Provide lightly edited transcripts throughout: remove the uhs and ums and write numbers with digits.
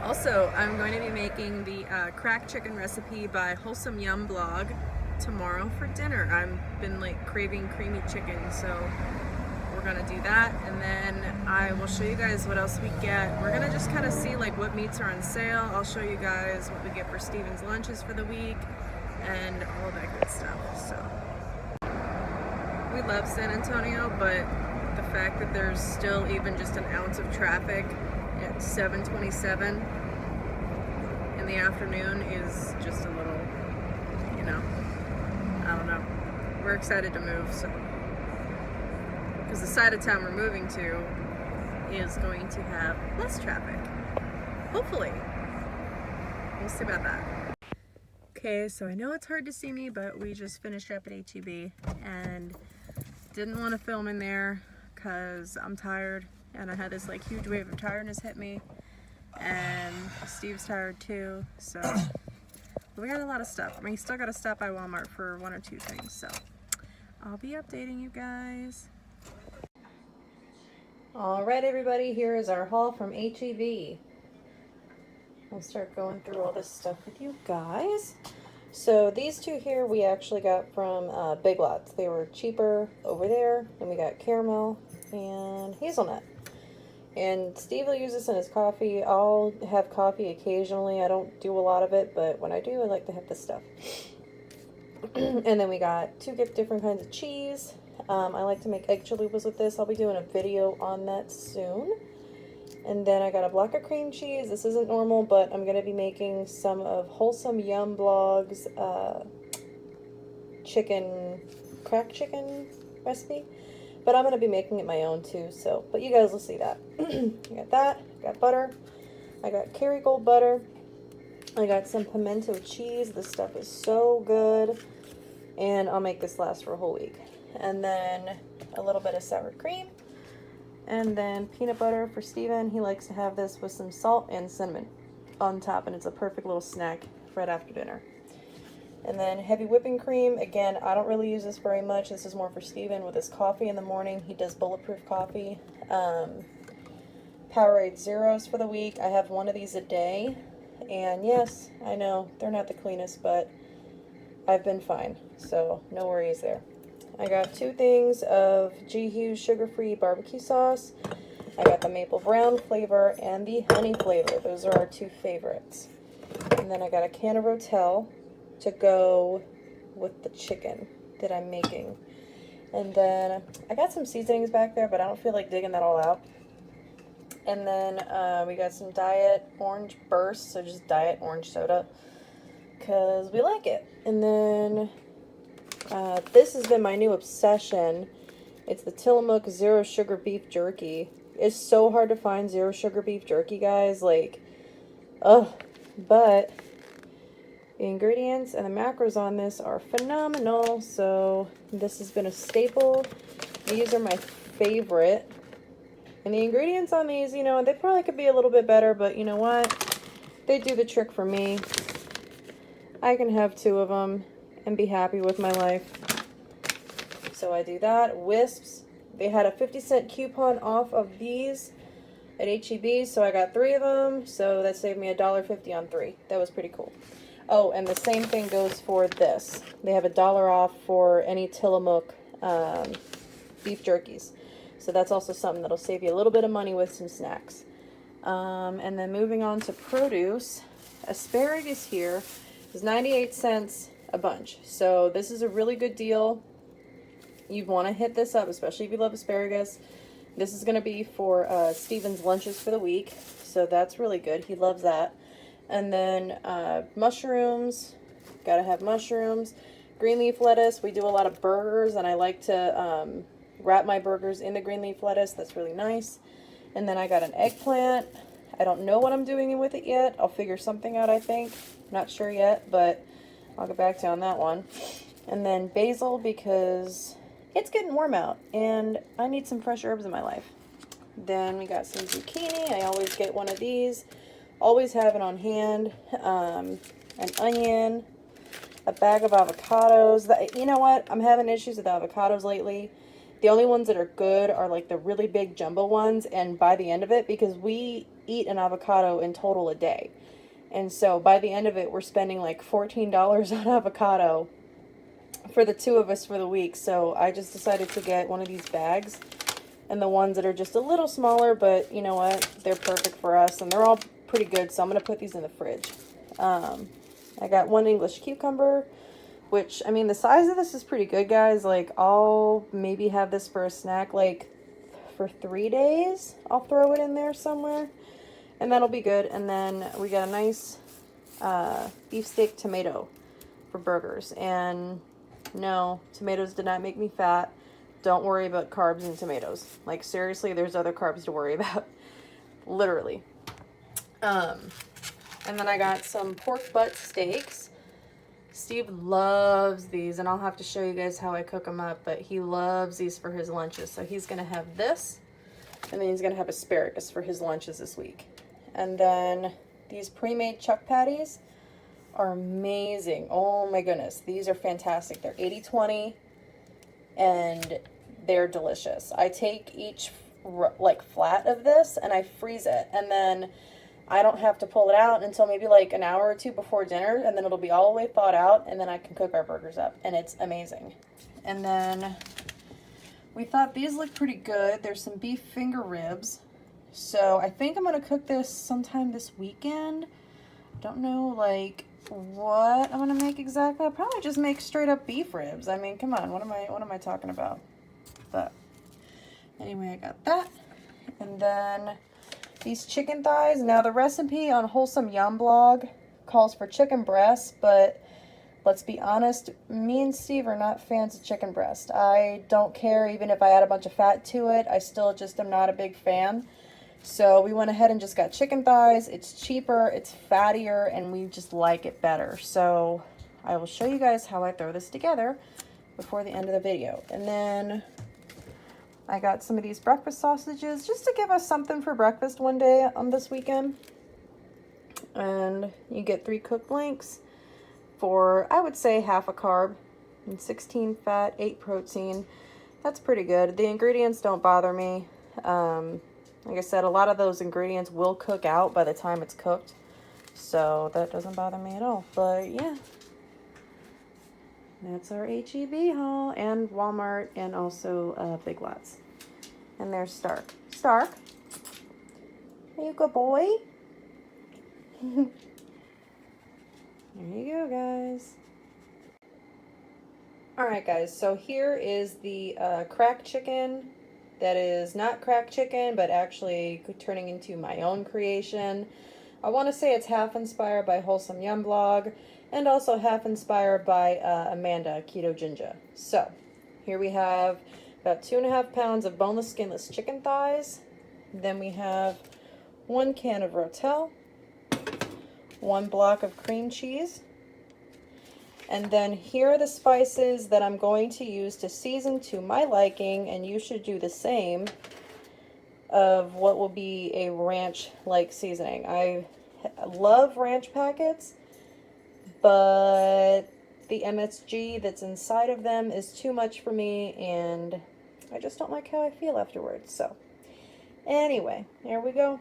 Also, I'm going to be making the cracked chicken recipe by Wholesome Yum blog tomorrow for dinner. I've been like craving creamy chicken, so we're gonna do that, and then I will show you guys what else we get. We're gonna just kind of see like what meats are on sale. I'll show you guys what we get for Steven's lunches for the week and all that good stuff. So we love San Antonio, but the fact that there's still even just an ounce of traffic at 7:27 in the afternoon is just a little, you know, I don't know. We're excited to move, so because the side of town we're moving to is going to have less traffic. Hopefully. We'll see about that. Okay, so I know it's hard to see me, but we just finished up at HEB and didn't want to film in there because I'm tired and I had this like huge wave of tiredness hit me, and Steve's tired too, so we got a lot of stuff. I mean, still got to stop by Walmart for one or two things, so I'll be updating you guys. Alright everybody, here is our haul from HEB. I'll start going through all this stuff with you guys. So these two here we actually got from Big Lots. They were cheaper over there. Then we got caramel and hazelnut. And Steve will use this in his coffee. I'll have coffee occasionally. I don't do a lot of it, but when I do, I like to have this stuff. And then we got two different kinds of cheese. I like to make egg chalupas with this. I'll be doing a video on that soon. And then I got a block of cream cheese. This isn't normal, but I'm going to be making some of Wholesome Yum blog's cracked chicken recipe. But I'm going to be making it my own too, so, but you guys will see that. I got that, I got butter, I got Kerrygold butter, I got some pimento cheese. This stuff is so good, and I'll make this last for a whole week. And then a little bit of sour cream, and then peanut butter for Steven. He likes to have this with some salt and cinnamon on top, and it's a perfect little snack right after dinner. And then heavy whipping cream. Again, I don't really use this very much. This is more for Steven with his coffee in the morning. He does bulletproof coffee. Powerade Zeros for the week. I have one of these a day. And yes, I know, they're not the cleanest, but I've been fine. So, no worries there. I got two things of G. Hughes sugar-free barbecue sauce. I got the maple brown flavor and the honey flavor. Those are our two favorites. And then I got a can of Rotel to go with the chicken that I'm making. And then I got some seasonings back there, but I don't feel like digging that all out. And then we got some Diet Orange Burst, so just Diet Orange Soda, because we like it. And then this has been my new obsession. It's the Tillamook Zero Sugar Beef Jerky. It's so hard to find zero sugar beef jerky, guys. Like, ugh. But the ingredients and the macros on this are phenomenal, so this has been a staple. These are my favorite. And the ingredients on these, you know, they probably could be a little bit better, but you know what? They do the trick for me. I can have two of them and be happy with my life. So I do that. Wisps. They had a 50-cent coupon off of these at HEB, so I got three of them, so that saved me $1.50 on three. That was pretty cool. Oh, and the same thing goes for this. They have $1 off for any Tillamook beef jerkies. So that's also something that'll save you a little bit of money with some snacks. And then moving on to produce. Asparagus here is 98 cents a bunch. So this is a really good deal. You want to hit this up, especially if you love asparagus. This is going to be for Steven's lunches for the week. So that's really good. He loves that. And then mushrooms, gotta have mushrooms. Green leaf lettuce, we do a lot of burgers, and I like to wrap my burgers in the green leaf lettuce. That's really nice. And then I got an eggplant. I don't know what I'm doing with it yet. I'll figure something out, I think. Not sure yet, but I'll get back to you on that one. And then basil, because it's getting warm out, and I need some fresh herbs in my life. Then we got some zucchini. I always get one of these. Always have it on hand. An onion, a bag of avocados. You know what? I'm having issues with avocados lately, The only ones that are good are like the really big jumbo ones, and by the end of it, because we eat an avocado in total a day, and so by the end of it, we're spending like $14 on avocado for the two of us for the week. So I just decided to get one of these bags, and the ones that are just a little smaller, but you know what, they're perfect for us, and they're all pretty good, so I'm going to put these in the fridge. I got one English cucumber, which, I mean, the size of this is pretty good, guys. Like, I'll maybe have this for a snack, like, for 3 days. I'll throw it in there somewhere, and that'll be good. And then we got a nice beefsteak tomato for burgers. And no, tomatoes did not make me fat. Don't worry about carbs and tomatoes. Like, seriously, there's other carbs to worry about. Literally. And then I got some pork butt steaks. Steve loves these, and I'll have to show you guys how I cook them up, but he loves these for his lunches. So he's going to have this, and then he's going to have asparagus for his lunches this week. And then these pre-made chuck patties are amazing. Oh my goodness, these are fantastic. They're 80/20, and they're delicious. I take each like flat of this, and I freeze it, and then I don't have to pull it out until maybe like an hour or two before dinner, and then it'll be all the way thawed out, and then I can cook our burgers up, and it's amazing. And then we thought these looked pretty good. There's some beef finger ribs. So I think I'm going to cook this sometime this weekend. Don't know like what I'm going to make exactly. I'll probably just make straight up beef ribs. I mean, come on, what am I talking about? But anyway, I got that. And then these chicken thighs. Now the recipe on Wholesome Yum blog calls for chicken breast, but let's be honest, me and Steve are not fans of chicken breast. I don't care even if I add a bunch of fat to it. I still just am not a big fan. So we went ahead and just got chicken thighs. It's cheaper, it's fattier, and we just like it better. So I will show you guys how I throw this together before the end of the video. And then I got some of these breakfast sausages just to give us something for breakfast one day on this weekend. And you get 3 cooked links for, I would say, half a carb and 16 fat, 8 protein. That's pretty good. The ingredients don't bother me. Like I said, a lot of those ingredients will cook out by the time it's cooked, so that doesn't bother me at all. But yeah, that's our HEB haul, and Walmart, and also Big Lots. And there's Stark. Stark, are you a good boy? There you go, guys. Alright guys, so here is the cracked chicken that is not cracked chicken, but actually turning into my own creation. I want to say it's half inspired by Wholesome Yum blog, and also half inspired by Amanda, Keto Ginja. So, here we have about 2.5 pounds of boneless, skinless chicken thighs. Then we have 1 can of Rotel, 1 block of cream cheese, and then here are the spices that I'm going to use to season to my liking, and you should do the same, of what will be a ranch-like seasoning. I love ranch packets, but the MSG that's inside of them is too much for me, and I just don't like how I feel afterwards. So anyway, here we go.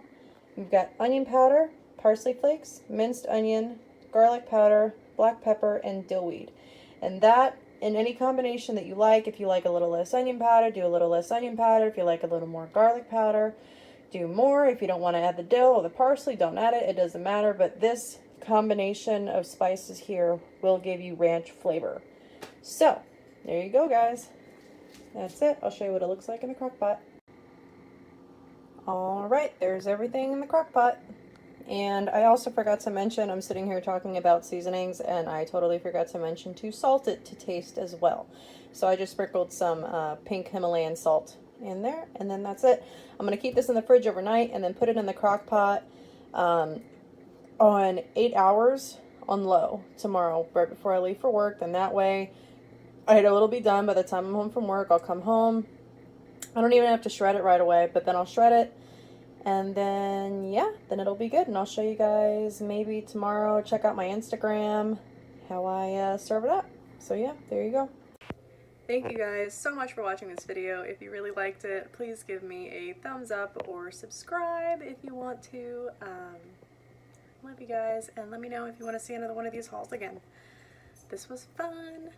We've got onion powder, parsley flakes, minced onion, garlic powder, black pepper, and dillweed. And that, in any combination that you like. If you like a little less onion powder, do a little less onion powder. If you like a little more garlic powder, do more. If you don't want to add the dill or the parsley, don't add it. It doesn't matter. But this combination of spices here will give you ranch flavor. So, there you go, guys. That's it. I'll show you what it looks like in the crock pot. Alright, there's everything in the crock pot. And I also forgot to mention, I'm sitting here talking about seasonings, and I totally forgot to mention to salt it to taste as well. So I just sprinkled some pink Himalayan salt in there, and then that's it. I'm going to keep this in the fridge overnight and then put it in the crock pot on 8 hours on low tomorrow, right before I leave for work. Then that way, it'll be done by the time I'm home from work. I'll come home. I don't even have to shred it right away, but then I'll shred it. And then, yeah, then it'll be good. And I'll show you guys maybe tomorrow. Check out my Instagram, how I serve it up. So, yeah, there you go. Thank you guys so much for watching this video. If you really liked it, please give me a thumbs up or subscribe if you want to. Love you guys, and let me know if you want to see another one of these hauls again. This was fun.